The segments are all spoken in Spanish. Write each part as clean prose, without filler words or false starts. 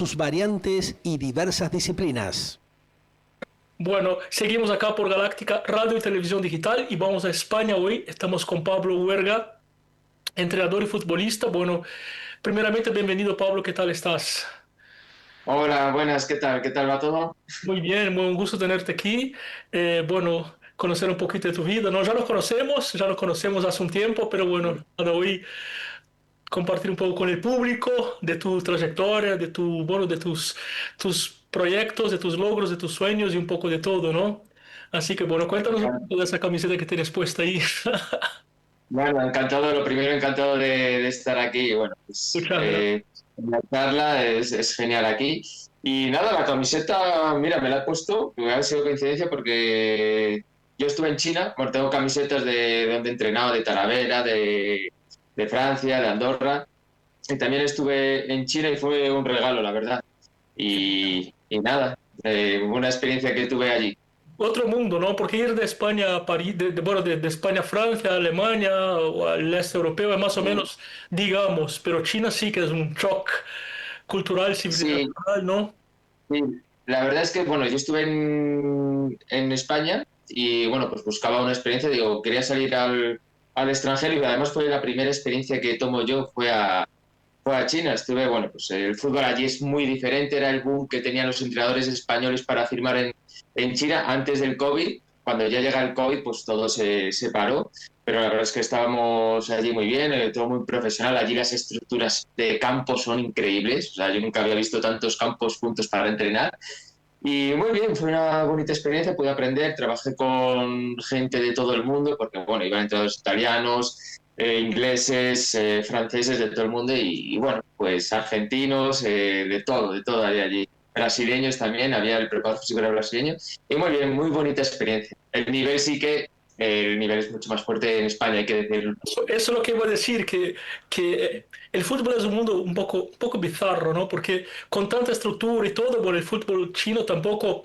sus variantes y diversas disciplinas. Bueno, seguimos acá por Galáctica Radio y Televisión Digital y vamos a España hoy. Estamos con Pablo Huerga, entrenador y futbolista. Bueno, primeramente, bienvenido Pablo, ¿qué tal estás? Hola, buenas, ¿qué tal? ¿Qué tal va todo? Muy bien, muy un gusto tenerte aquí. Bueno, conocer un poquito de tu vida, ¿no? Ya nos conocemos hace un tiempo, pero bueno, para hoy compartir un poco con el público de tu trayectoria, de tu, bueno, de tus proyectos, de tus logros, de tus sueños y un poco de todo, ¿no? Así que bueno, cuéntanos un poco de esa camiseta que tienes puesta ahí. Bueno, encantado, lo primero, encantado de estar aquí. Bueno, pues Muchas gracias. la charla es genial aquí. Y nada, la camiseta, mira, me la he puesto, que ha sido coincidencia porque yo estuve en China, bueno, tengo camisetas de donde he entrenado, de Talavera, de Francia, de Andorra, y también estuve en China y fue un regalo, la verdad. Y nada, una experiencia que tuve allí. Otro mundo, ¿no? Porque ir de España a París, bueno, de España a Francia, a Alemania o al este europeo es más o menos, digamos, pero China sí que es un shock cultural, Sí, civilizacional, ¿no? sí, la verdad es que, bueno, yo estuve en España y, bueno, pues buscaba una experiencia, digo, quería salir al extranjero y además fue la primera experiencia que tomo yo, fue a China. Estuve, bueno, pues el fútbol allí es muy diferente, era el boom que tenían los entrenadores españoles para firmar en China antes del COVID. Cuando ya llega el COVID, pues todo se paró, pero la verdad es que estábamos allí muy bien, todo muy profesional. Allí las estructuras de campo son increíbles, o sea, yo nunca había visto tantos campos juntos para entrenar. Y muy bien, fue una bonita experiencia, pude aprender, trabajé con gente de todo el mundo, porque bueno, iban entrenadores italianos, ingleses, franceses, de todo el mundo, y bueno, pues argentinos, de todo había allí. Brasileños también, había el preparador físico era brasileño, y muy bien, muy bonita experiencia. El nivel sí que, el nivel es mucho más fuerte en España, hay que decirlo. Eso es lo que iba a decir, que el fútbol es un mundo un poco bizarro, ¿no? Porque con tanta estructura y todo, bueno, el fútbol chino tampoco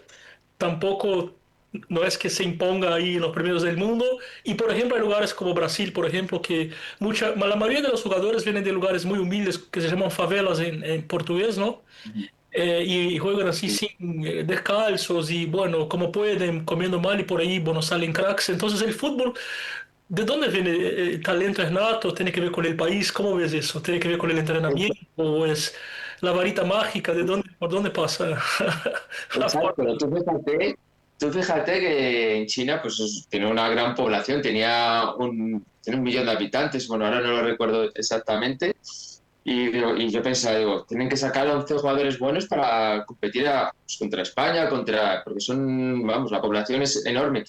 no es que se imponga ahí en los primeros del mundo. Y por ejemplo, hay lugares como Brasil, por ejemplo, que la mayoría de los jugadores vienen de lugares muy humildes que se llaman favelas en portugués, ¿no? Y juegan así Sí, sin descalzos y bueno, como pueden, comiendo mal y por ahí, bueno, salen cracks. Entonces el fútbol, ¿de dónde viene el talento es nato? ¿Tiene que ver con el país? ¿Cómo ves eso? ¿Tiene que ver con el entrenamiento? ¿O es la varita mágica? ¿Por dónde pasa la exacto, forma? tú fíjate que en China pues tiene una gran población, tiene 1 millón de habitantes, bueno, ahora no lo recuerdo exactamente, y yo pensaba, digo, tienen que sacar 11 jugadores buenos para competir pues, contra España, porque son, vamos, la población es enorme.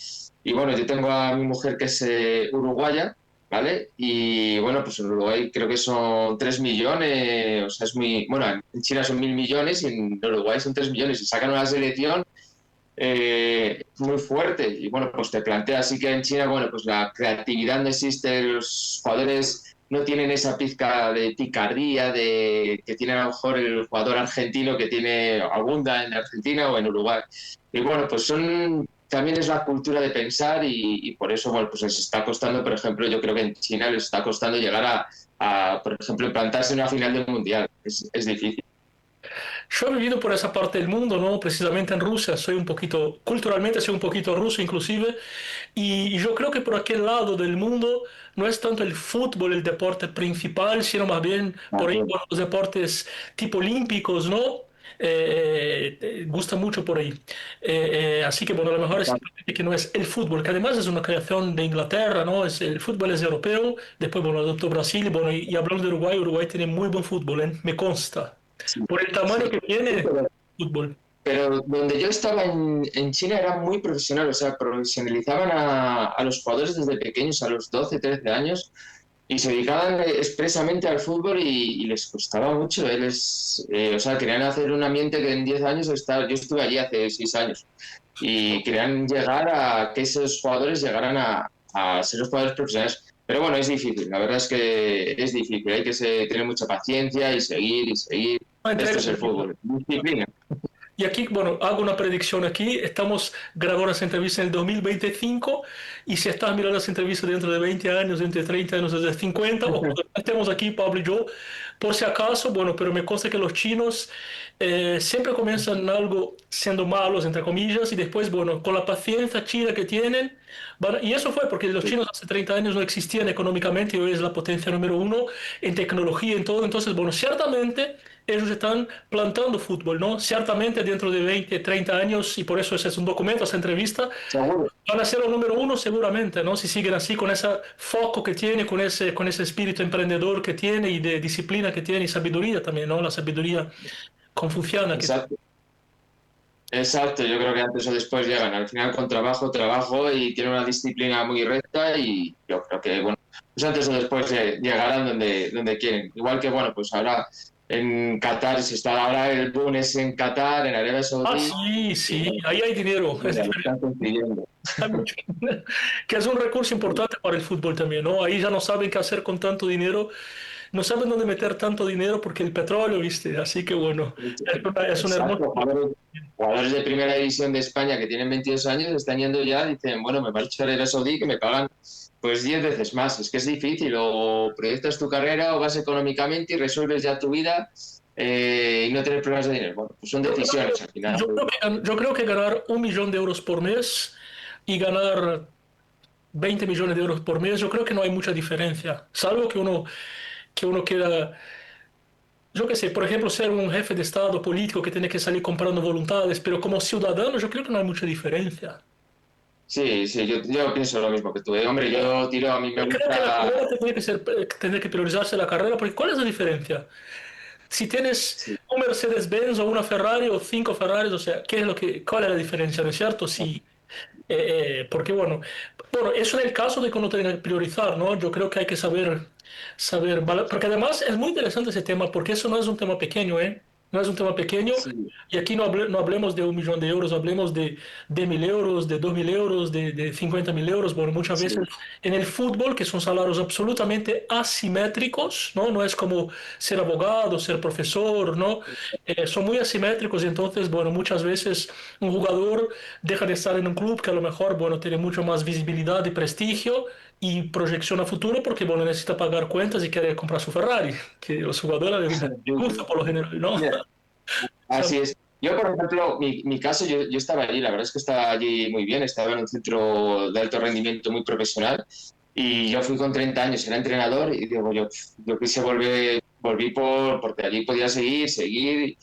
Y bueno, yo tengo a mi mujer que es uruguaya, ¿vale? Y bueno, pues en Uruguay creo que son 3 millones, o sea, es muy, bueno, en China son 1.000 millones y en Uruguay son 3 millones y sacan una selección muy fuerte. Y bueno, pues te plantea así que en China, bueno, pues la creatividad no existe, los jugadores no tienen esa pizca de picardía que tiene a lo mejor el jugador argentino que tiene abunda en Argentina o en Uruguay. Y bueno, pues también es la cultura de pensar y por eso, bueno, pues les está costando, por ejemplo, yo creo que en China les está costando llegar por ejemplo, implantarse en una final del Mundial. Es difícil. Yo he vivido por esa parte del mundo, ¿no? Precisamente en Rusia, soy un poquito, culturalmente soy un poquito ruso inclusive, y yo creo que por aquel lado del mundo no es tanto el fútbol el deporte principal, sino más bien por ahí por los deportes tipo olímpicos, ¿no? Gusta mucho por ahí. Así que bueno, a lo mejor es simplemente que no es el fútbol, que además es una creación de Inglaterra, ¿no? El fútbol es europeo, después bueno, lo adoptó Brasil, y bueno, y hablando de Uruguay, Uruguay tiene muy buen fútbol, ¿eh? Me consta. Sí, Por el tamaño sí. que tiene, fútbol. Pero donde yo estaba en China era muy profesional, o sea, profesionalizaban a los jugadores desde pequeños, a los 12 13 años, y se dedicaban expresamente al fútbol y les costaba mucho. O sea, querían hacer un ambiente que en 10 años, yo estuve allí hace 6 años, y querían llegar a que esos jugadores llegaran a ser los jugadores profesionales. Pero bueno, es difícil, la verdad es que es difícil, hay que tener mucha paciencia y seguir y seguir. Esto es el fútbol, disciplina. Y aquí, bueno, hago una predicción aquí. Estamos grabando esa entrevista en el 2025 y si estás mirando esa entrevista dentro de 20 años, dentro de 30 años, desde 50, o cuando estemos aquí, Pablo y yo, Por si acaso, bueno, pero me consta que los chinos siempre comienzan algo siendo malos, entre comillas, y después, bueno, con la paciencia china que tienen, y eso fue porque los chinos hace 30 años no existían económicamente y hoy es la potencia número uno en tecnología, en todo. Entonces, bueno, ciertamente ellos están plantando fútbol, ¿no? Ciertamente dentro de 20, 30 años, y por eso ese es un documento, esa entrevista, Seguro. van a ser los número uno seguramente, ¿no? Si siguen así, con ese foco que tiene, con ese espíritu emprendedor que tiene y de disciplina que tiene y sabiduría también, ¿no? La sabiduría confuciana que Exacto. Exacto, yo creo que antes o después llegan. Al final con trabajo, trabajo y tienen una disciplina muy recta y yo creo que, bueno, pues antes o después llegarán donde quieren. Igual que, bueno, pues ahora en Qatar, se está ahora el boom es en Qatar, en Arabia Ah, Saudí, sí, y sí, bueno, ahí hay dinero, es mira, lo están consiguiendo. hay mucho dinero, que es un recurso importante para el fútbol también, ¿no? Ahí ya no saben qué hacer con tanto dinero, no saben dónde meter tanto dinero porque el petróleo, ¿viste? Así que bueno, es un hermoso... Exacto, jugadores de primera división de España que tienen 22 años están yendo ya, dicen, bueno, me marcho a Arabia Saudí que me pagan pues 10 veces más. Es que es difícil, o proyectas tu carrera o vas económicamente y resuelves ya tu vida y no tener problemas de dinero. Bueno, pues son Yo creo decisiones al final. yo creo que ganar 1 millón de euros por mes y ganar 20 millones de euros por mes, yo creo que no hay mucha diferencia. Salvo que uno quiera, yo qué sé, por ejemplo, ser un jefe de Estado político que tiene que salir comprando voluntades, pero como ciudadano yo creo que no hay mucha diferencia. Sí, sí, yo pienso lo mismo que tú. Hombre, yo tiro, a mí me Yo creo que la gusta... carrera tiene que priorizarse la carrera, porque ¿cuál es la diferencia? Si tienes Sí, un Mercedes-Benz o una Ferrari o 5 Ferraris, o sea, ¿cuál es la diferencia, no es cierto? Si porque bueno, eso en el caso de que uno tenga que priorizar, ¿no? Yo creo que hay que porque además es muy interesante ese tema, porque eso no es un tema pequeño, ¿eh? No es un tema pequeño, sí, y aquí no hablemos de 1 millón de euros, hablemos de 1.000 euros, de 2.000 euros, de 50.000 euros. Bueno, muchas sí. veces en el fútbol, que son salarios absolutamente asimétricos, ¿no? No es como ser abogado, ser profesor, ¿no? Son muy asimétricos y entonces, bueno, muchas veces un jugador deja de estar en un club que a lo mejor, bueno, tiene mucho más visibilidad y prestigio y proyección a futuro porque, bueno, necesita pagar cuentas y quiere comprar su Ferrari, que los jugadores les gusta por lo general, ¿no? Mira, así es. Yo, por ejemplo, mi caso, yo estaba allí, la verdad es que estaba allí muy bien, estaba en un centro de alto rendimiento muy profesional y yo fui con 30 años, era entrenador y digo, yo quise volví porque allí podía seguir,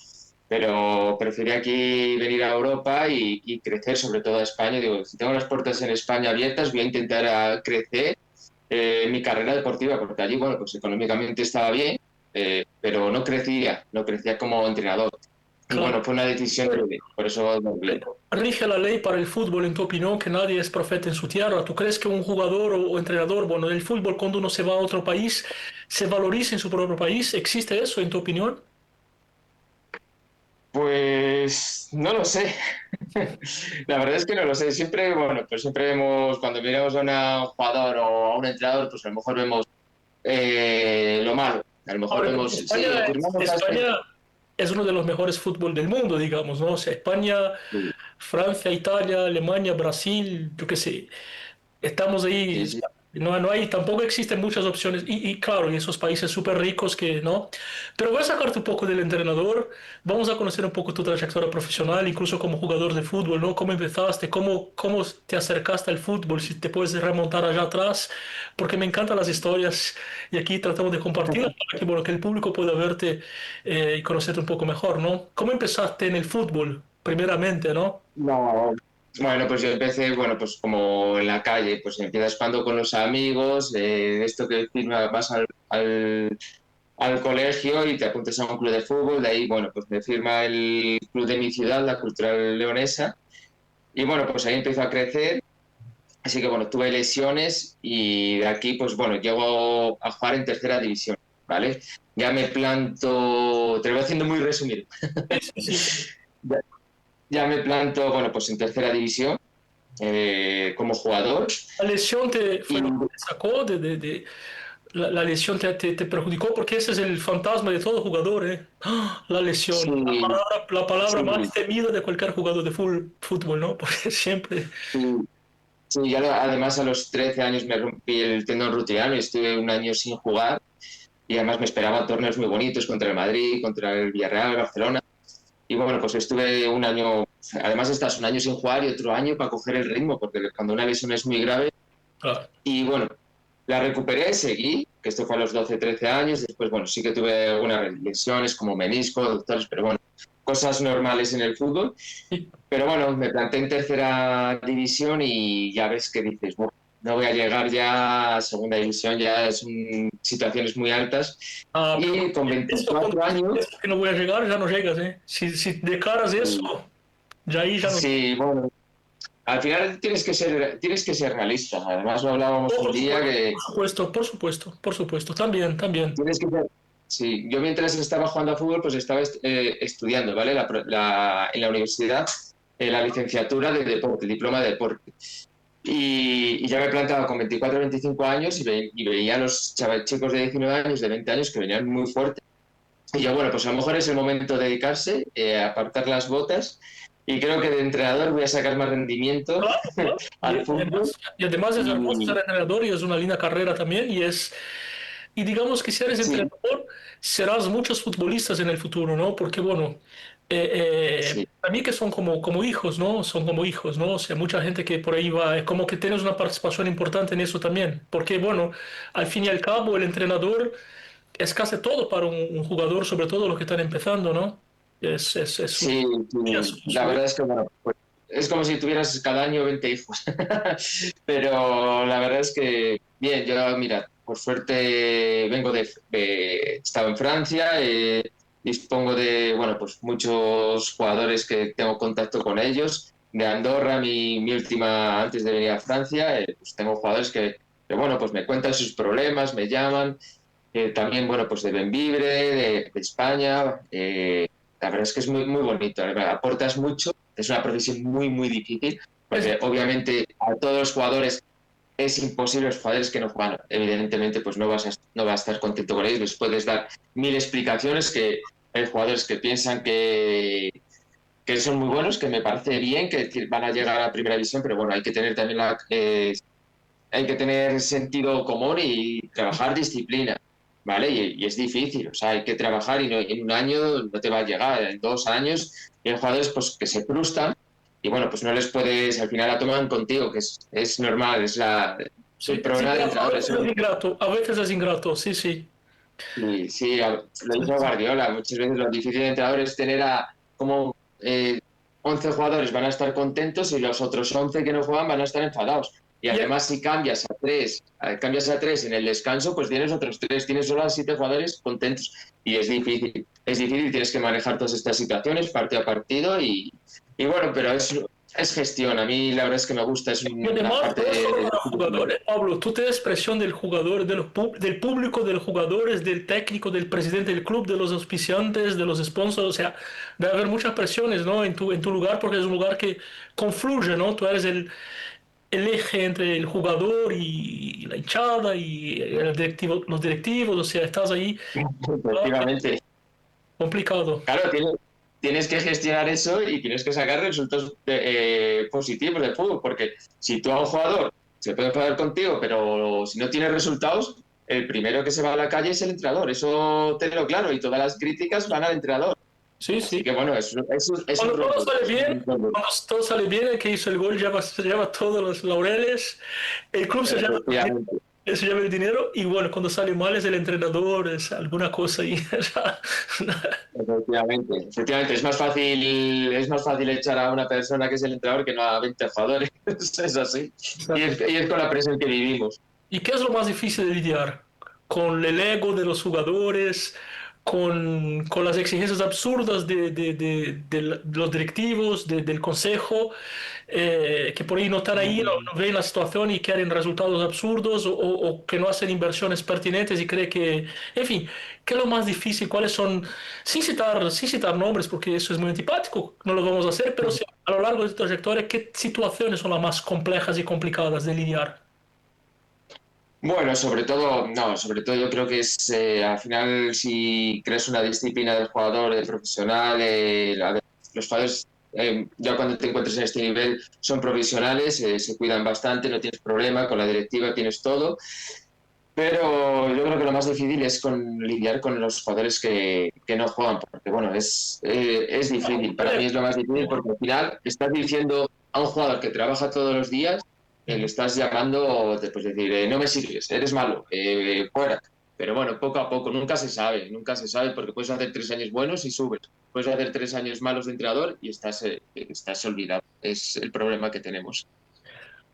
pero preferí aquí venir a Europa y crecer, sobre todo a España. Digo, si tengo las puertas en España abiertas, voy a intentar crecer mi carrera deportiva, porque allí, bueno, pues económicamente estaba bien, pero no crecía como entrenador. Y Claro. bueno, fue una decisión por eso volví. Rige la ley para el fútbol, en tu opinión, que nadie es profeta en su tierra. ¿Tú crees que un jugador o entrenador, bueno, del fútbol, cuando uno se va a otro país, se valoriza en su propio país? ¿Existe eso, en tu opinión? Pues no lo sé. La verdad es que no lo sé. Siempre, bueno, pues siempre vemos, cuando miramos a un jugador o a un entrenador, pues a lo mejor vemos lo malo. A lo mejor Ahora, vemos, España, sí, firmamos España es uno de los mejores fútbol del mundo, digamos, ¿no? O sea, España, sí, Francia, Italia, Alemania, Brasil, yo qué sé, estamos ahí, sí, sí. no hay, tampoco existen muchas opciones, y claro, y esos países súper ricos que, ¿no? Pero voy a sacarte un poco del entrenador, vamos a conocer un poco tu trayectoria profesional, incluso como jugador de fútbol, ¿no? ¿Cómo empezaste? ¿Cómo te acercaste al fútbol? Si te puedes remontar allá atrás, porque me encantan las historias y aquí tratamos de compartirlas para que, bueno, que el público pueda verte y conocerte un poco mejor, ¿no? ¿Cómo empezaste en el fútbol, primeramente, ¿no? No. Bueno, pues yo empecé, bueno, pues como en la calle, pues empiezas jugando con los amigos, esto que vas al colegio y te apuntas a un club de fútbol, de ahí, bueno, pues me firma el club de mi ciudad, la Cultural Leonesa, y bueno, pues ahí empiezo a crecer, así que bueno, tuve lesiones y de aquí, pues bueno, llego a jugar en tercera división, ¿vale? Ya me planto, te lo voy haciendo muy resumido, Sí, sí, sí. ya, ya me planto, bueno, pues en tercera división como jugador. La lesión Y fue lo que te sacó la lesión te perjudicó porque ese es el fantasma de todo jugador, ¿eh? ¡Ah! La lesión, sí, la palabra más sí, temida de cualquier jugador de fútbol, ¿no? Porque siempre... sí, sí, además a los 13 años me rompí el tendón rutiano y estuve un año sin jugar. y además me esperaban torneos muy bonitos contra el Madrid, contra el Villarreal, el Barcelona. Y bueno, pues estuve un año, además estás un año sin jugar y otro año para coger el ritmo, porque cuando una lesión es muy grave. Claro. Y bueno, la recuperé y seguí, que esto fue a los 12, 13 años. Después, bueno, sí que tuve algunas lesiones como menisco, doctores, pero bueno, cosas normales en el fútbol. Pero bueno, me planté en tercera división y ya ves que dices, bueno, no voy a llegar ya a segunda división, ya son situaciones muy altas. Y con Esto cuando 24 años... piensas que no voy a llegar, ya no llegas, ¿eh? Si declaras eso, ya ahí ya no. Sí, bueno, al final tienes que ser realista. Además, lo hablábamos un Por día que supuesto, por supuesto, por supuesto, también, también. tienes que ser... Sí, yo mientras estaba jugando a fútbol, pues estaba estudiando, ¿vale? En la universidad, la licenciatura de deporte, el diploma de deporte. Y ya me he plantado con 24 o 25 años y veía a los chicos de 19 años, de 20 años, que venían muy fuertes. Y yo, bueno, pues a lo mejor es el momento de dedicarse, apartar las botas. Y creo que de entrenador voy a sacar más rendimiento Claro, claro. al fútbol. Y además es hermoso Y ser entrenador y es una linda carrera también. Y digamos que si eres sí, entrenador, serás muchos futbolistas en el futuro, ¿no? Porque bueno, sí, para mí que son como hijos, ¿no? Son como hijos, ¿no? O sea, mucha gente que por ahí va, es como que tienes una participación importante en eso también. Porque bueno, al fin y al cabo, el entrenador es casi todo para un jugador, sobre todo los que están empezando, ¿no? Es sí, sí. La verdad es que, bueno, pues, es como si tuvieras cada año 20 hijos. Pero la verdad es que, bien, yo, mira, por suerte vengo he estado en Francia, dispongo de, bueno, pues muchos jugadores que tengo contacto con ellos. De Andorra, mi última, antes de venir a Francia, pues tengo jugadores que, bueno, pues me cuentan sus problemas, me llaman. También, bueno, pues de Benvibre, de España. La verdad es que es muy, muy bonito. Aportas mucho. Es una profesión muy, muy difícil, porque obviamente a todos los jugadores es imposible, los jugadores que no juegan, evidentemente, pues no vas a estar contento con ellos. Les puedes dar mil explicaciones, que hay jugadores que piensan que son muy buenos, que me parece bien, que van a llegar a primera división, pero bueno, hay que tener también hay que tener sentido común y trabajar disciplina, ¿vale? Y es difícil, o sea, hay que trabajar y en un año no te va a llegar, en 2 años, y hay jugadores pues, que se frustran y bueno, pues no les puedes, al final la toman contigo, que es normal, Sí, el problema del a entrenador. veces es ingrato, a veces es ingrato, sí, sí. Y sí, lo Sí, dijo Guardiola, muchas veces lo difícil de entrenador es tener como 11 jugadores van a estar contentos y los otros 11 que no juegan van a estar enfadados. Y Y, además si cambias a tres en el descanso, pues tienes otros 3, tienes solo a 7 jugadores contentos. Y es difícil, tienes que manejar todas estas situaciones partido a partido y bueno, pero es gestión. A mí la verdad es que me gusta, es y una además, parte no solo para de... jugadores, Pablo, tú tienes presión del jugador, del público, de los jugadores, del técnico, del presidente del club, de los auspiciantes, de los sponsors, o sea, debe haber muchas presiones, ¿no? En tu lugar, porque es un lugar que confluye, ¿no? Tú eres el eje entre el jugador y la hinchada y el directivo, los directivos, o sea, estás ahí, Efectivamente. complicado. Claro, tienes que gestionar eso y tienes que sacar resultados positivos del fútbol, porque si tú a un jugador se puede enfadar contigo, pero si no tienes resultados, el primero que se va a la calle es el entrenador, eso tenlo claro, y todas las críticas van al entrenador. Sí, Así sí. que bueno, es un Cuando todo robo. sale bien, cuando todo sale bien, el que hizo el gol lleva todos los laureles, el club Efectivamente, se lleva el dinero y bueno, cuando sale mal es el entrenador, es alguna cosa ahí. efectivamente, es más fácil echar a una persona que es el entrenador que no a 20 jugadores, es así, y es con la presión que vivimos. ¿Y qué es lo más difícil de lidiar? Con el ego de los jugadores, con las exigencias absurdas de los directivos, del consejo, que por ahí no están ahí, no ven la situación y quieren resultados absurdos o que no hacen inversiones pertinentes y cree que, en fin, ¿qué es lo más difícil? ¿Cuáles son, sin citar nombres, porque eso es muy antipático, no lo vamos a hacer, pero sí, a lo largo de tu trayectoria, ¿qué situaciones son las más complejas y complicadas de lidiar? Bueno, sobre todo, no, sobre todo yo creo que es al final si creas una disciplina del jugador, del profesional, los jugadores ya cuando te encuentres en este nivel son profesionales, se cuidan bastante, no tienes problema con la directiva, tienes todo. Pero yo creo que lo más difícil es lidiar con los jugadores que no juegan, porque bueno, es difícil. Para mí es lo más difícil porque al final estás diciendo a un jugador que trabaja todos los días, le estás llamando, pues decir, no me sirves, eres malo, fuera. Pero bueno, poco a poco, nunca se sabe porque puedes hacer 3 años buenos y subes. Puedes hacer 3 años malos de entrenador y estás olvidado. Es el problema que tenemos.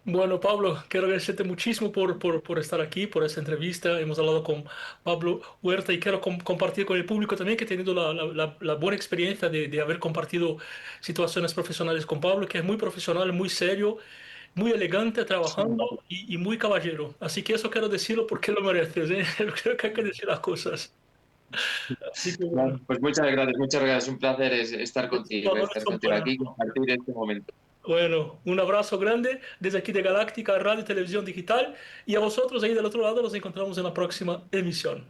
Bueno, Pablo, quiero agradecerte muchísimo por estar aquí, por esta entrevista. Hemos hablado con Pablo Huerta y quiero compartir con el público también que he tenido la buena experiencia de haber compartido situaciones profesionales con Pablo, que es muy profesional, muy serio, muy elegante trabajando y muy caballero. Así que eso quiero decirlo porque lo mereces, ¿eh? Creo que hay que decir las cosas. Así que bueno, Bueno, pues muchas gracias, muchas gracias. Un placer los valores estar son contigo para aquí y nosotros. compartir este momento. Bueno, un abrazo grande desde aquí de Galáctica Radio y Televisión Digital y a vosotros ahí del otro lado nos encontramos en la próxima emisión.